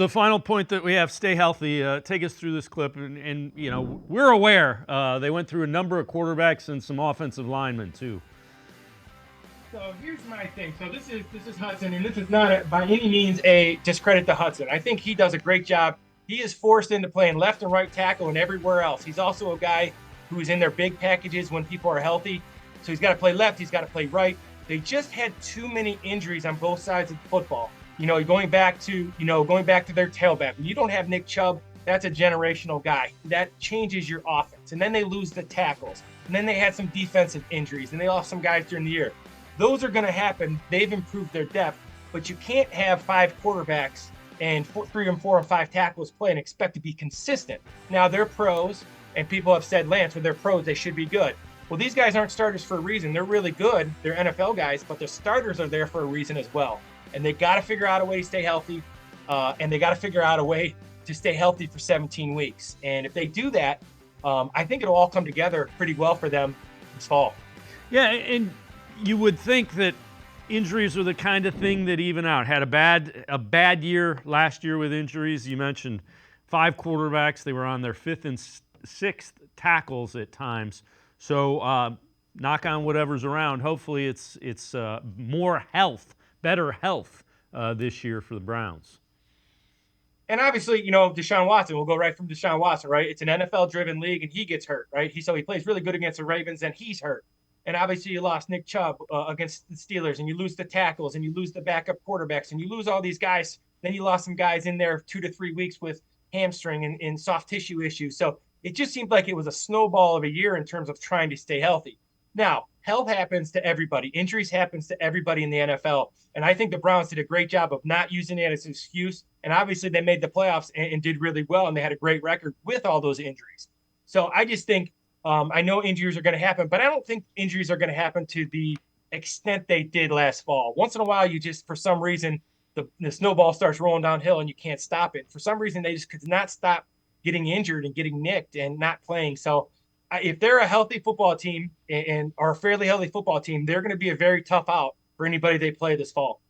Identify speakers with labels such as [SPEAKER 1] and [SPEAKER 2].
[SPEAKER 1] The final point that we have, stay healthy. Take us through this clip, and we're aware they went through a number of quarterbacks and some offensive linemen too.
[SPEAKER 2] So here's my thing. So this is Hudson, and this is not by any means a discredit to Hudson. I think he does a great job. He is forced into playing left and right tackle and everywhere else. He's also a guy who's in their big packages when people are healthy. So he's got to play left, he's got to play right. They just had too many injuries on both sides of the football. Going back to their tailback. When you don't have Nick Chubb, that's a generational guy. That changes your offense. And then they lose the tackles. And then they had some defensive injuries, and they lost some guys during the year. Those are going to happen. They've improved their depth, but you can't have 5 quarterbacks and 3 and 4 and 5 tackles play and expect to be consistent. Now, they're pros, and people have said, Lance, when they're pros, they should be good. Well, these guys aren't starters for a reason. They're really good. They're NFL guys, but the starters are there for a reason as well. And they got to figure out a way to stay healthy, and they got to figure out a way to stay healthy for 17 weeks. And if they do that, I think it'll all come together pretty well for them this fall.
[SPEAKER 1] Yeah, and you would think that injuries are the kind of thing that even out. Had a bad year last year with injuries. You mentioned 5 quarterbacks. They were on their 5th and 6th tackles at times. So knock on whatever's around. Hopefully it's more health, better health this year for the Browns.
[SPEAKER 2] And obviously, Deshaun Watson, we'll go right from Deshaun Watson, right? It's an NFL-driven league, and he gets hurt, right? So he plays really good against the Ravens, and he's hurt. And obviously, you lost Nick Chubb against the Steelers, and you lose the tackles, and you lose the backup quarterbacks, and you lose all these guys. Then you lost some guys in there 2 to 3 weeks with hamstring and soft tissue issues. So it just seemed like it was a snowball of a year in terms of trying to stay healthy. Now, health happens to everybody. Injuries happens to everybody in the NFL. And I think the Browns did a great job of not using it as an excuse. And obviously, they made the playoffs and did really well, and they had a great record with all those injuries. So I just think I know injuries are going to happen, but I don't think injuries are going to happen to the extent they did last fall. Once in a while, you just, for some reason, the snowball starts rolling downhill and you can't stop it. For some reason, they just could not stop getting injured and getting nicked and not playing. So if they're a healthy football team and are a fairly healthy football team, they're going to be a very tough out for anybody they play this fall.